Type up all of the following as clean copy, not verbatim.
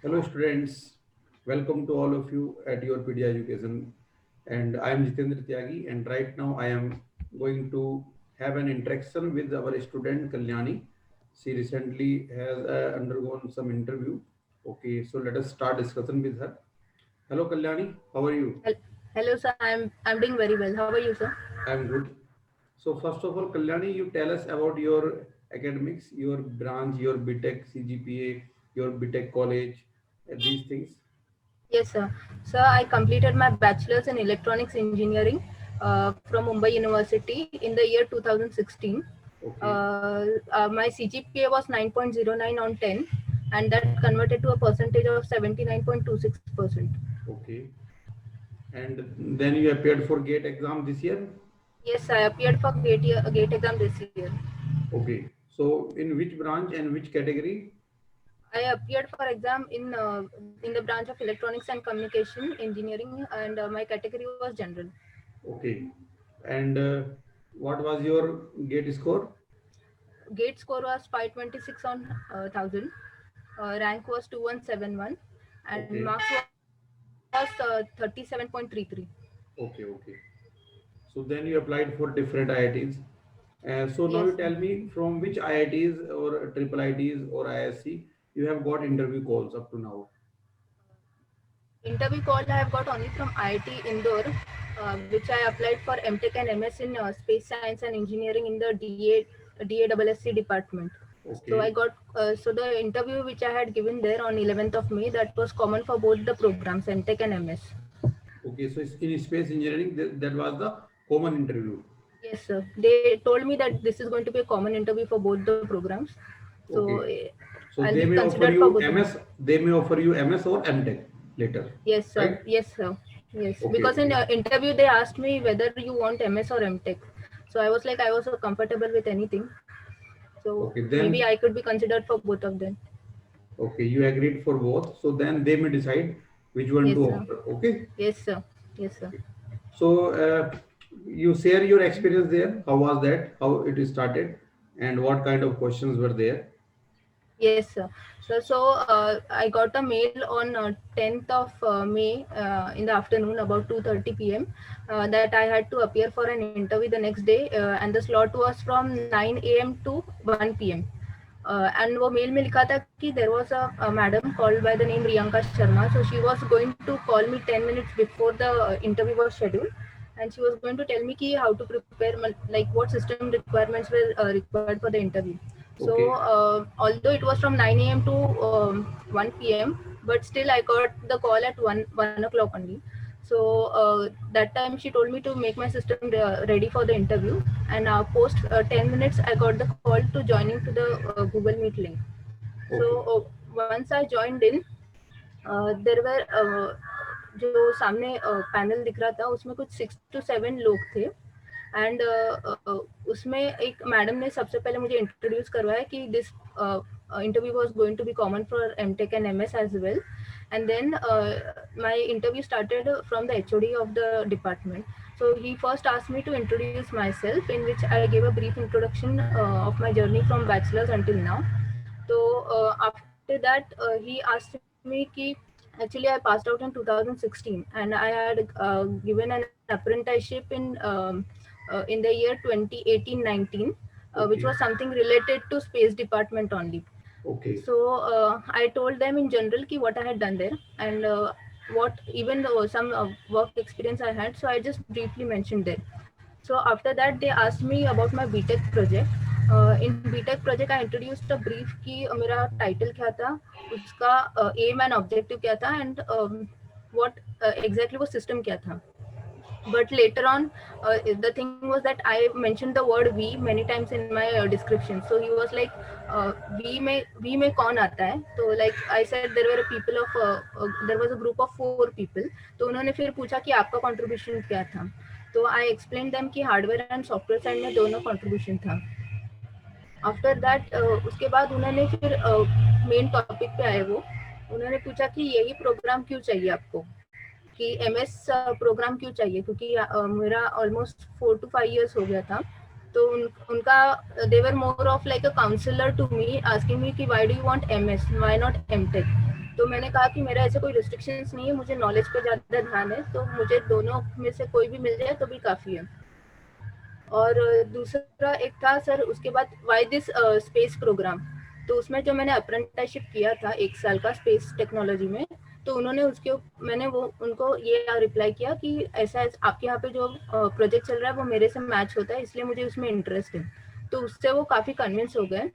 Hello, students. Welcome to all of you at your PDI Education. And I am Jitendra Tyagi. And right now, I am going to have an interaction with our student Kalyani. She recently has undergone some interview. Okay, so let us start discussion with her. Hello, Kalyani. How are you? Hel- Hello, sir. I'm doing very well. How are you, sir? I am good. So first of all, Kalyani, you tell us about your academics, your branch, your BTech CGPA, your BTech college, these things. Yes, sir. Sir, I completed my bachelor's in electronics engineering from Mumbai University in the year 2016. Okay. My CGPA was 9.09 on 10, and that converted to a percentage of 79.26%. Okay. And then you appeared for GATE exam this year? Yes, I appeared for GATE exam this year. Okay. So in which branch and which category? I appeared for exam in the branch of electronics and communication engineering, and my category was general. Okay. And what was your GATE score? Gate score was 526 on 1000. Rank was 2171, and marks Okay. was 37.33. Okay. Okay. So then you applied for different IITs. So Yes, now you sir. tell me from which IITs or triple IITs or ISC you have got interview calls up to now. Interview call I have got only from IIT Indore, which I applied for MTech and MS in Space Science and Engineering in the DASSC department. So I Okay. got so the interview which I had given there on 11th of May, that was common for both the programs MTech and MS. Okay. So in space engineering, that was the common interview. Yes, sir. They told me that this is going to be a common interview for both the programs. So Okay. So I'll they be may offer considered for you both of them. MS, they may offer you MS or MTech later, Yes, sir. right? Yes, sir. Yes, Okay, because in okay, interview they asked me whether you want MS or MTech. So I was like, I was comfortable with anything. So okay. maybe Then I could be considered for both of them. okay, you agreed for both. So then they may decide which one Yes, to sir. offer. Okay. Yes, sir. Yes, sir. Okay. So you share your experience there. How was that? How it started, and what kind of questions were there? Yes, sir. So I got a mail on 10th of May in the afternoon about 2:30 p.m. That I had to appear for an interview the next day, and the slot was from 9 a.m. to 1 p.m. And वो mail में लिखा था कि there was a madam called by the name Priyanka Sharma. So she was going to call me 10 minutes before the interview was scheduled, and she was going to tell me ki how to prepare, like what system requirements were required for the interview. So Okay, although it was from 9 a.m. to 1 p.m., but still I got the call at 1 o'clock only. So that time she told me to make my system ready for the interview, and post 10 minutes I got the call to joining to the Google Meet link. So okay, once I joined in, देर वर जो सामने panel दिख रहा था उसमें कुछ 6 to 7 लोग थे and उसमें एक मैडम ने सबसे पहले मुझे इंट्रोड्यूस करवाया कि this interview was going to be common for MTech and MS as well. And then my interview started from the HOD of the department. So he first asked me to introduce myself, in which I gave a brief introduction of my journey from bachelor's until now. So after that, he asked me कि actually I passed out in 2016 and I had given an apprenticeship in the year 2018-19, which was okay, something related to space department only. okay, So I told them in general ki what I had done there, and what even some work experience I had. So I just briefly mentioned there. So after that they asked me about my BTech project. In BTech project I introduced a brief कि मेरा title क्या था, उसका aim and objective क्या था, and what exactly वो system क्या था. But later on, the thing was that I mentioned the word we many times in my description. So he was like, we में कौन आता है. So like I said, there were a people of there was a group of 4 people. तो उन्होंने फिर पूछा कि आपका contribution क्या था. तो I explained them कि हार्डवेयर एंड सॉफ्टवेयर साइड में दोनों कंट्रीब्यूशन था. आफ्टर दैट उसके बाद उन्होंने फिर मेन टॉपिक पे आए. वो उन्होंने पूछा कि यही प्रोग्राम क्यों चाहिए आपको, कि एमएस प्रोग्राम क्यों चाहिए, क्योंकि मेरा ऑलमोस्ट 4 to 5 years हो गया था. तो उनका they were more of like a counsellor to me, asking me कि why do you want MS, why not MTech. तो मैंने कहा कि मेरा ऐसे कोई रिस्ट्रिक्शंस नहीं है, मुझे नॉलेज पे ज़्यादा ध्यान है, तो मुझे दोनों में से कोई भी मिल जाए तो भी काफ़ी है। और दूसरा एक था सर उसके बाद वाई दिस स्पेस प्रोग्राम, तो उसमें जो मैंने अप्रेंटिसशिप किया था 1 साल का स्पेस टेक्नोलॉजी में, तो उन्होंने मैंने वो उनको ये रिप्लाई किया कि ऐसा आपके यहाँ पे जो प्रोजेक्ट चल रहा है वो मेरे से मैच होता है, इसलिए मुझे उसमें इंटरेस्ट है। तो उससे वो काफ़ी कन्विंस हो गए।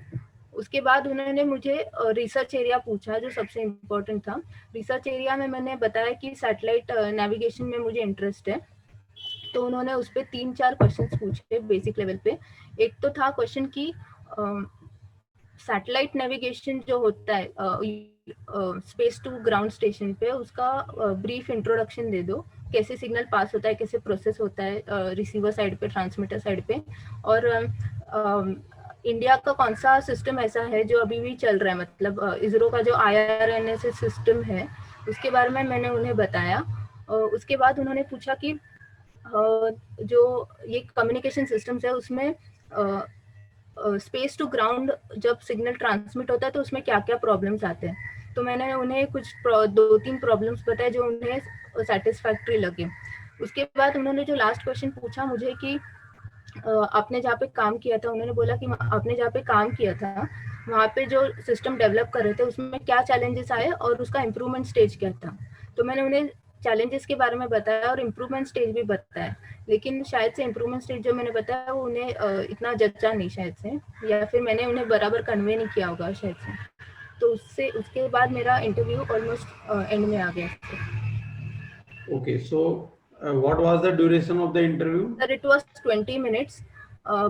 उसके बाद उन्होंने मुझे रिसर्च एरिया पूछा जो सबसे इम्पोर्टेंट था। रिसर्च एरिया में मैंने बताया कि सैटेलाइट नेविगेशन में मुझे इंटरेस्ट है। तो उन्होंने उस पर 3-4 क्वेश्चंस पूछे बेसिक लेवल पे। एक तो था क्वेश्चन कि सैटेलाइट नेविगेशन जो होता है स्पेस टू ग्राउंड स्टेशन पे, उसका ब्रीफ इंट्रोडक्शन दे दो, कैसे सिग्नल पास होता है, कैसे प्रोसेस होता है रिसीवर साइड पे, ट्रांसमीटर साइड पे, और इंडिया का कौन सा सिस्टम ऐसा है जो अभी भी चल रहा है, मतलब इसरो का जो IRNS सिस्टम है, उसके बारे में मैंने उन्हें बताया। उसके बाद उन्होंने पूछा कि जो ये कम्युनिकेशन सिस्टम्स है उसमें स्पेस टू ग्राउंड जब सिग्नल ट्रांसमिट होता है तो उसमें क्या क्या प्रॉब्लम्स आते हैं। तो मैंने उन्हें कुछ 2-3 प्रॉब्लम्स बताए जो उन्हें सेटिस्फैक्ट्री लगे। उसके बाद उन्होंने जो लास्ट क्वेश्चन पूछा मुझे कि आपने जहाँ पे काम किया था, उन्होंने बोला कि आपने जहाँ पे काम किया था वहाँ पे जो सिस्टम डेवलप कर रहे थे उसमें क्या चैलेंजेस आए और उसका इम्प्रूवमेंट स्टेज क्या था। तो मैंने उन्हें चैलेंजेस के बारे में बताया और इम्प्रूवमेंट स्टेज भी बताया, लेकिन शायद से इम्प्रूवमेंट स्टेज जो मैंने बताया वो उन्हें इतना जचा नहीं शायद से, या फिर मैंने उन्हें बराबर कन्वे नहीं किया होगा शायद से। तो उसके बाद मेरा इंटरव्यू ऑलमोस्ट एंड में आ गया। Okay, so what was the duration of the interview? Sir, it was 20 minutes.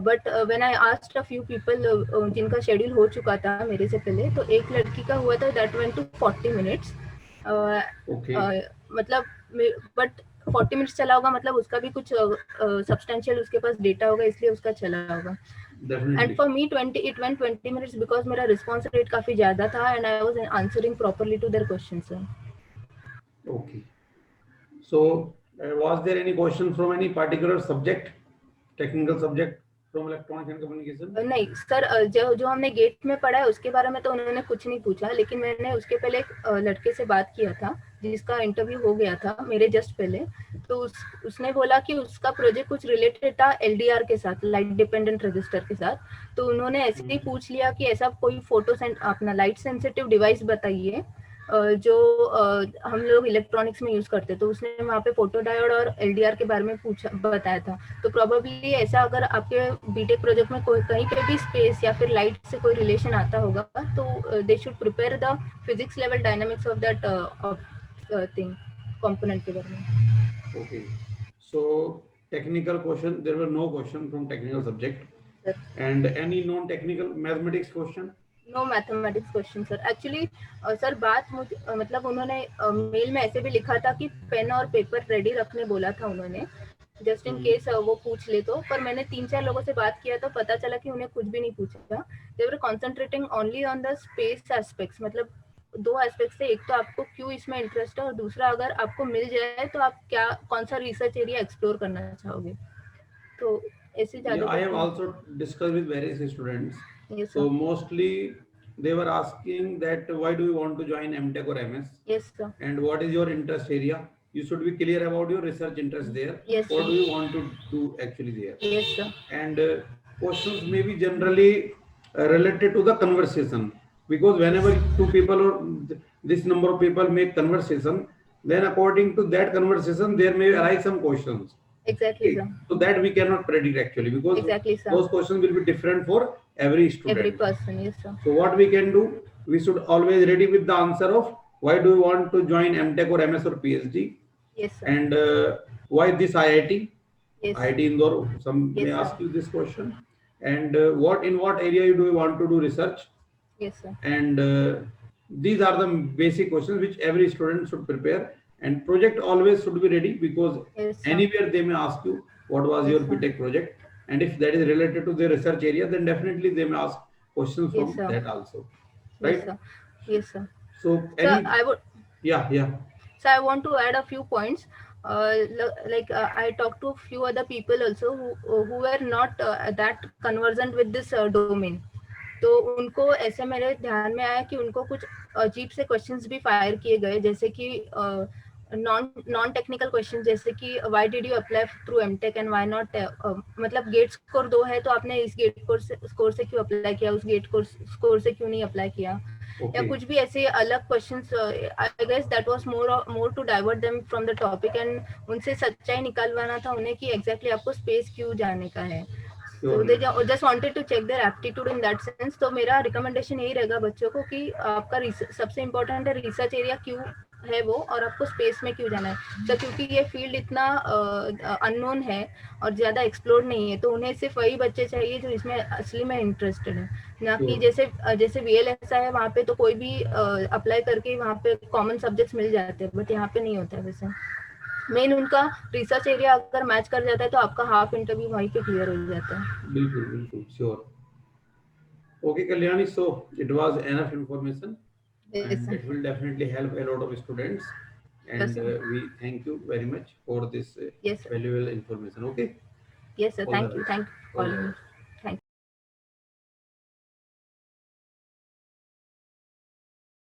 But when I asked a few people जिनका शेड्यूल हो चुका था मेरे से पहले, तो एक लड़की का हुआ था that went to 40 minutes. Okay. मतलब बट 40 मिनट्स चला होगा, मतलब उसका भी कुछ सब्सटेंशियल उसके पास डेटा होगा, इसलिए उसका चला होगा। And for me 20 minutes because मेरा रिस्पॉन्स रेट काफी ज्यादा था and I was answering properly to their questions. Okay. So was there any question from any particular subject, technical subject from electronics and communication? नहीं sir, जो हमने gate में पढ़ा है उसके बारे में तो उन्होंने कुछ नहीं पूछा, लेकिन मैंने उसके पहले एक लड़के से बात किया था जिसका इंटरव्यू हो गया था मेरे जस्ट पहले। तो उसने बोला कि उसका प्रोजेक्ट कुछ रिलेटेड था LDR के साथ, लाइट डिपेंडेंट रजिस्टर के साथ। तो उन्होंने ऐसे ही पूछ लिया कि ऐसा कोई अपना लाइट सेंसिटिव डिवाइस बताइए जो हम लोग इलेक्ट्रॉनिक्स में यूज करते। तो उसने वहाँ पे फोटो डायोड और LDR के बारे में बताया था। तो प्रोबेबली ऐसा अगर आपके बीटेक प्रोजेक्ट में कहीं पे भी स्पेस या फिर लाइट से कोई रिलेशन आता होगा तो they should prepare the physics level dynamics of that thing, component के बारे में। Okay. So technical question, there were no question from technical subject. Yes. And any non-technical mathematics question? No mathematics question sir. Actually sir बात मतलब उन्होंने mail में ऐसे भी लिखा था कि पेन और पेपर रेडी रखने बोला था उन्होंने, जस्ट इन केस वो पूछ ले तो। पर मैंने 3-4 लोगों से बात किया तो पता चला कि उन्हें कुछ भी नहीं पूछा। They were concentrating only on the space aspects, मतलब 2 एस्पेक्ट्स थे, एक तो आपको क्यों इसमें इंटरेस्ट है और दूसरा अगर आपको मिल जाए तो आप कौन सा रिसर्च एरिया एक्सप्लोर करना चाहोगे। तो ऐसे ज्यादा I have also discussed with various students. Yes, so mostly they were asking that why do you want to join MTech or MS? Yes, sir. And what is your interest area? You should be clear about your research interest there. Yes, what sir. do you want to do actually there? Yes, sir. And questions may be generally related to the conversation, because whenever two people or this number of people make conversation, then according to that conversation there may arise some questions. Exactly, sir. So that we cannot predict actually, because exactly, sir. those questions will be different for every student. Every person, yes, sir. So what we can do, we should always ready with the answer of why do you want to join MTech or MS or PhD? Yes, sir. And why this IIT? Yes. IIT Indore, some yes, may sir. ask you this question. And what area do you want to do research? Yes, sir. And these are the basic questions which every student should prepare. And project always should be ready, because yes, anywhere they may ask you what was your BTech project, and if that is related to the research area, then definitely they may ask questions from that also, right? Yes, sir. Yes, sir. So, I would. Yeah. So I want to add a few points. I talked to a few other people also who were not that conversant with this domain. तो उनको ऐसे मेरे ध्यान में आया कि उनको कुछ अजीब से क्वेश्चंस भी फायर किए गए, जैसे कि नॉन टेक्निकल क्वेश्चन, जैसे कि why did you apply through MTech and why not, मतलब गेट स्कोर 2 है तो आपने इस गेट स्कोर से क्यों अप्लाई किया, उस गेट स्कोर से क्यों नहीं अप्लाई किया, या कुछ भी ऐसे अलग questions. I guess that was more to divert them from the topic and उनसे सच्चाई निकालवाना था उन्हें कि एग्जैक्टली आपको स्पेस क्यों जाने का है. So they just wanted to check their aptitude in that sense. तो मेरा रिकमेंडेशन यही रहेगा बच्चों को कि आपका सबसे इम्पोर्टेंट है रिसर्च एरिया क्यों है वो, और आपको स्पेस में क्यों जाना है. तो क्योंकि ये फील्ड इतना अननोन है और ज्यादा एक्सप्लोर नहीं है, तो उन्हें सिर्फ वही बच्चे चाहिए जो इसमें असली में इंटरेस्टेड है, ना कि जैसे VLSI है वहाँ पे तो कोई भी अप्लाई करके वहाँ पे कॉमन सब्जेक्ट्स मिल जाते हैं, बट यहाँ पे नहीं होता है वैसे. मेन उनका रिसर्च एरिया अगर मैच कर जाता है तो आपका हाफ इंटरव्यू वहीं पे क्लियर हो जाता है. बिल्कुल बिल्कुल sure. Okay, Kalyani, so it was enough information. Yes, And it will definitely help a lot of students, and sir. we thank you very much for this Yes, sir. valuable information. Okay. Yes, sir. All the Thank you. best. Thank you for All the calling me. best.